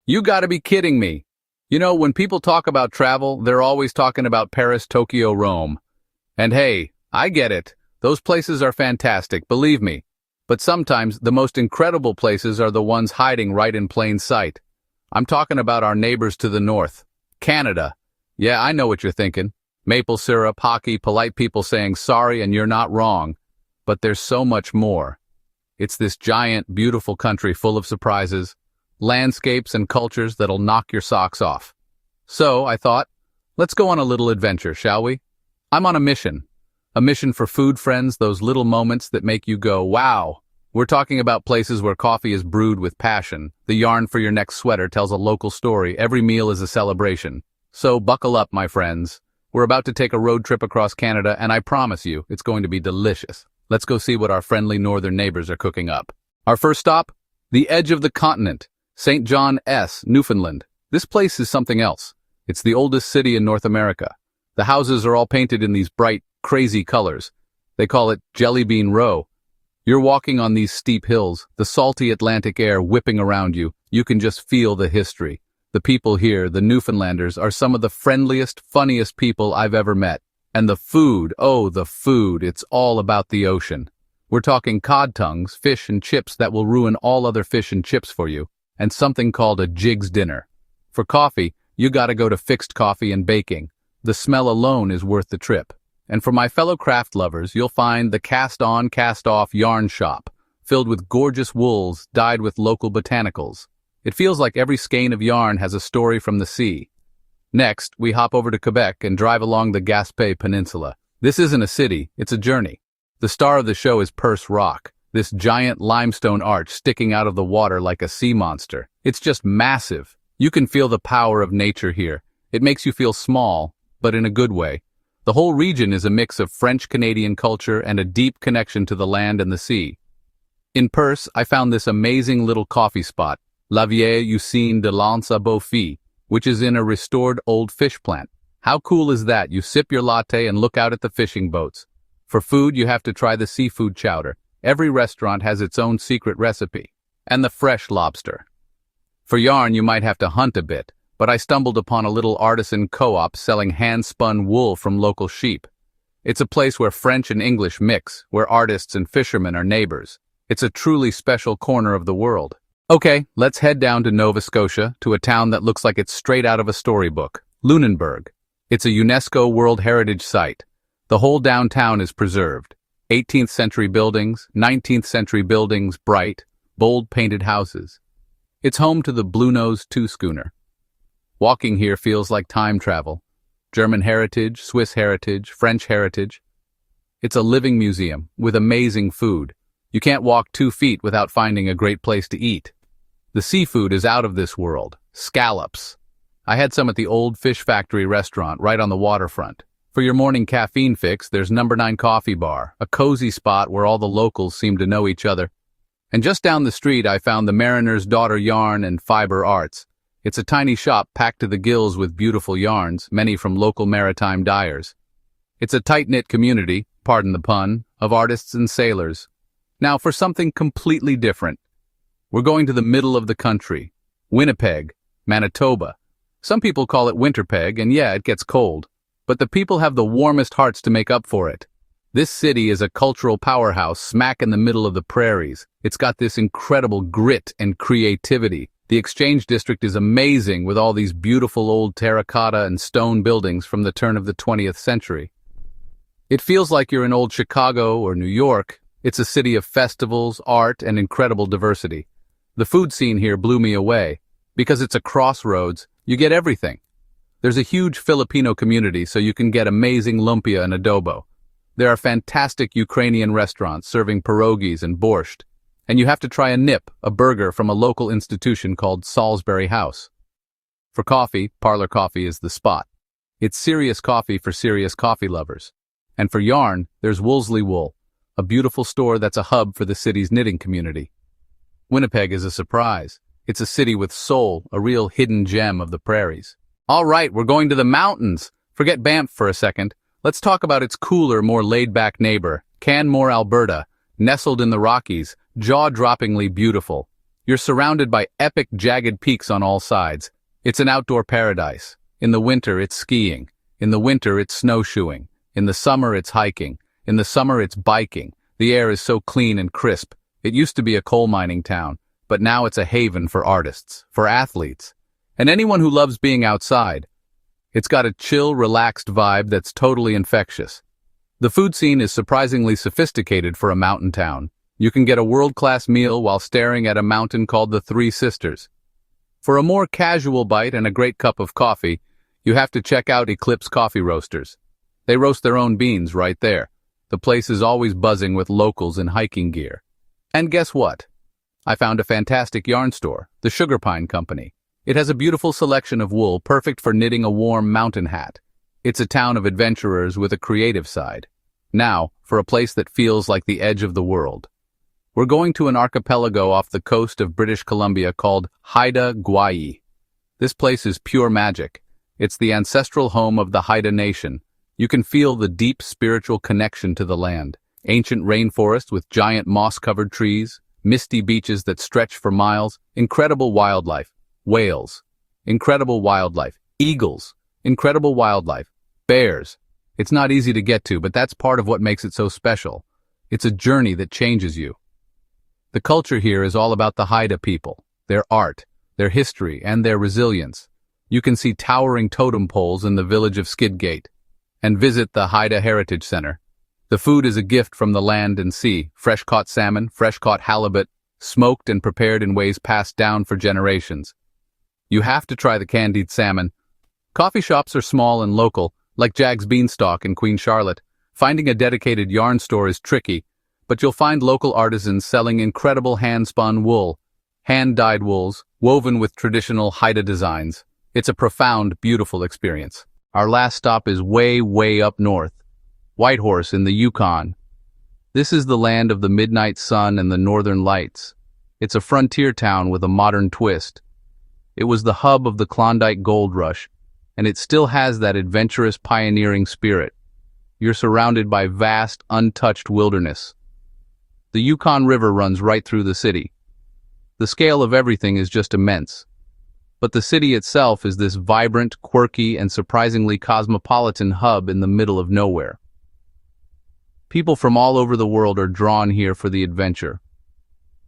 You gotta be kidding me. You know, when people talk about travel, they're always talking about Paris, Tokyo, Rome. And hey, I get it. Those places are fantastic, believe me. But sometimes the most incredible places are the ones hiding right in plain sight. I'm talking about our neighbors to the north. Canada. Yeah, I know what you're thinking. Maple syrup, hockey, polite people saying sorry and you're not wrong. But there's so much more. It's this giant, beautiful country full of surprises, landscapes and cultures that'll knock your socks off. So, I thought, let's go on a little adventure, shall we? I'm on a mission. A mission for food friends, those little moments that make you go, wow. We're talking about places where coffee is brewed with passion. The yarn for your next sweater tells a local story. Every meal is a celebration. So buckle up, my friends. We're about to take a road trip across Canada, and I promise you, it's going to be delicious. Let's go see what our friendly northern neighbors are cooking up. Our first stop? The edge of the continent, St. John S., Newfoundland. This place is something else. It's the oldest city in North America. The houses are all painted in these bright, crazy colors. They call it Jelly Bean Row. You're walking on these steep hills, the salty Atlantic air whipping around you. You can just feel the history. The people here, the Newfoundlanders, are some of the friendliest, funniest people I've ever met. And the food, oh, the food, it's all about the ocean. We're talking cod tongues, fish and chips that will ruin all other fish and chips for you, and something called a Jig's dinner. For coffee, you gotta go to Fixed Coffee and Baking. The smell alone is worth the trip. And for my fellow craft lovers, you'll find the cast-on, cast-off yarn shop, filled with gorgeous wools dyed with local botanicals. It feels like every skein of yarn has a story from the sea. Next, we hop over to Quebec and drive along the Gaspé Peninsula. This isn't a city, it's a journey. The star of the show is Perce Rock, this giant limestone arch sticking out of the water like a sea monster. It's just massive. You can feel the power of nature here. It makes you feel small, but in a good way. The whole region is a mix of French-Canadian culture and a deep connection to the land and the sea. In Perce, I found this amazing little coffee spot, La Vieille Usine de l'Anse à Beaufils, which is in a restored old fish plant. How cool is that? You sip your latte and look out at the fishing boats. For food, you have to try the seafood chowder. Every restaurant has its own secret recipe. And the fresh lobster. For yarn, you might have to hunt a bit, but I stumbled upon a little artisan co-op selling hand-spun wool from local sheep. It's a place where French and English mix, where artists and fishermen are neighbors. It's a truly special corner of the world. Okay, let's head down to Nova Scotia, to a town that looks like it's straight out of a storybook, Lunenburg. It's a UNESCO World Heritage Site. The whole downtown is preserved. 18th century buildings, 19th century buildings, bright, bold painted houses. It's home to the Bluenose 2 schooner. Walking here feels like time travel. German heritage, Swiss heritage, French heritage. It's a living museum with amazing food. You can't walk 2 feet without finding a great place to eat. The seafood is out of this world. Scallops. I had some at the Old Fish Factory restaurant right on the waterfront. For your morning caffeine fix, there's Number 9 Coffee Bar, a cozy spot where all the locals seem to know each other. And just down the street, I found the Mariner's Daughter Yarn and Fiber Arts. It's a tiny shop packed to the gills with beautiful yarns, many from local maritime dyers. It's a tight-knit community, pardon the pun, of artists and sailors. Now for something completely different. We're going to the middle of the country, Winnipeg, Manitoba. Some people call it Winterpeg, and yeah, it gets cold. But the people have the warmest hearts to make up for it. This city is a cultural powerhouse smack in the middle of the prairies. It's got this incredible grit and creativity. The Exchange District is amazing with all these beautiful old terracotta and stone buildings from the turn of the 20th century. It feels like you're in old Chicago or New York. It's a city of festivals, art, and incredible diversity. The food scene here blew me away. Because it's a crossroads, you get everything. There's a huge Filipino community, so you can get amazing lumpia and adobo. There are fantastic Ukrainian restaurants serving pierogies and borscht. And you have to try a nip, a burger from a local institution called Salisbury House. For coffee, Parlor Coffee is the spot. It's serious coffee for serious coffee lovers. And for yarn, there's Woolsey Wool, a beautiful store that's a hub for the city's knitting community. Winnipeg is a surprise. It's a city with soul, a real hidden gem of the prairies. All right, we're going to the mountains. Forget Banff for a second. Let's talk about its cooler, more laid-back neighbor, Canmore, Alberta, nestled in the Rockies, jaw-droppingly beautiful. You're surrounded by epic jagged peaks on all sides. It's an outdoor paradise. In the winter, it's skiing. In the winter, it's snowshoeing. In the summer, it's hiking. In the summer, it's biking. The air is so clean and crisp. It used to be a coal mining town, but now it's a haven for artists, for athletes, and anyone who loves being outside. It's got a chill, relaxed vibe that's totally infectious. The food scene is surprisingly sophisticated for a mountain town. You can get a world-class meal while staring at a mountain called the Three Sisters. For a more casual bite and a great cup of coffee, you have to check out Eclipse Coffee Roasters. They roast their own beans right there. The place is always buzzing with locals in hiking gear. And guess what? I found a fantastic yarn store, the Sugar Pine Company. It has a beautiful selection of wool perfect for knitting a warm mountain hat. It's a town of adventurers with a creative side. Now, for a place that feels like the edge of the world. We're going to an archipelago off the coast of British Columbia called Haida Gwaii. This place is pure magic. It's the ancestral home of the Haida Nation. You can feel the deep spiritual connection to the land. Ancient rainforest with giant moss-covered trees, misty beaches that stretch for miles, incredible wildlife, whales, incredible wildlife, eagles, incredible wildlife, bears. It's not easy to get to, but that's part of what makes it so special. It's a journey that changes you. The culture here is all about the Haida people, their art, their history, and their resilience. You can see towering totem poles in the village of Skidgate and visit the Haida Heritage Center. The food is a gift from the land and sea, fresh-caught salmon, fresh-caught halibut, smoked and prepared in ways passed down for generations. You have to try the candied salmon. Coffee shops are small and local, like Jagg's Beanstalk in Queen Charlotte. Finding a dedicated yarn store is tricky, but you'll find local artisans selling incredible hand-spun wool, hand-dyed wools, woven with traditional Haida designs. It's a profound, beautiful experience. Our last stop is way up north, Whitehorse in the Yukon. This is the land of the midnight sun and the northern lights. It's a frontier town with a modern twist. It was the hub of the Klondike Gold Rush, and it still has that adventurous, pioneering spirit. You're surrounded by vast, untouched wilderness. The Yukon River runs right through the city. The scale of everything is just immense. But the city itself is this vibrant, quirky, and surprisingly cosmopolitan hub in the middle of nowhere. People from all over the world are drawn here for the adventure.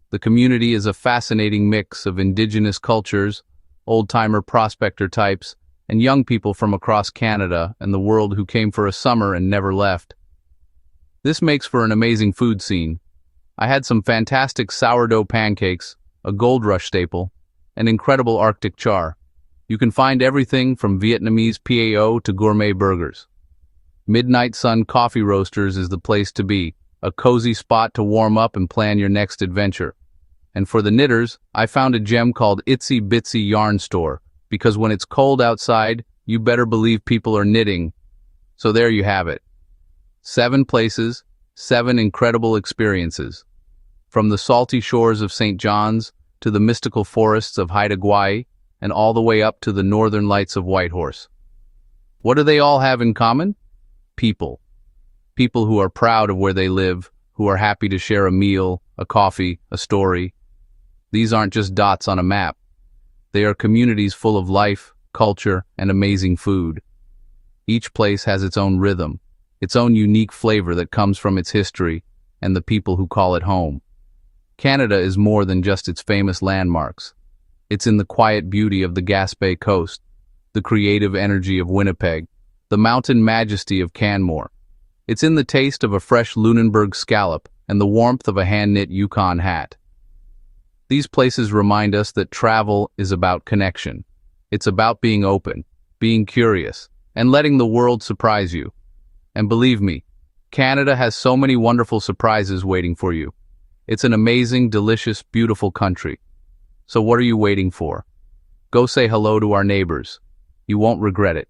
The community is a fascinating mix of indigenous cultures, old-timer prospector types, and young people from across Canada and the world who came for a summer and never left. This makes for an amazing food scene. I had some fantastic sourdough pancakes, a Gold Rush staple, and incredible Arctic char. You can find everything from Vietnamese PAO to gourmet burgers. Midnight Sun Coffee Roasters is the place to be, a cozy spot to warm up and plan your next adventure. And for the knitters, I found a gem called Itsy Bitsy Yarn Store, because when it's cold outside, you better believe people are knitting. So there you have it. 7 places, 7 incredible experiences. From the salty shores of St. John's to the mystical forests of Haida Gwaii and all the way up to the northern lights of Whitehorse. What do they all have in common? People. People who are proud of where they live, who are happy to share a meal, a coffee, a story. These aren't just dots on a map. They are communities full of life, culture, and amazing food. Each place has its own rhythm, its own unique flavor that comes from its history and the people who call it home. Canada is more than just its famous landmarks. It's in the quiet beauty of the Gaspé Coast, the creative energy of Winnipeg, the mountain majesty of Canmore. It's in the taste of a fresh Lunenburg scallop and the warmth of a hand-knit Yukon hat. These places remind us that travel is about connection. It's about being open, being curious, and letting the world surprise you. And believe me, Canada has so many wonderful surprises waiting for you. It's an amazing, delicious, beautiful country. So what are you waiting for? Go say hello to our neighbors. You won't regret it.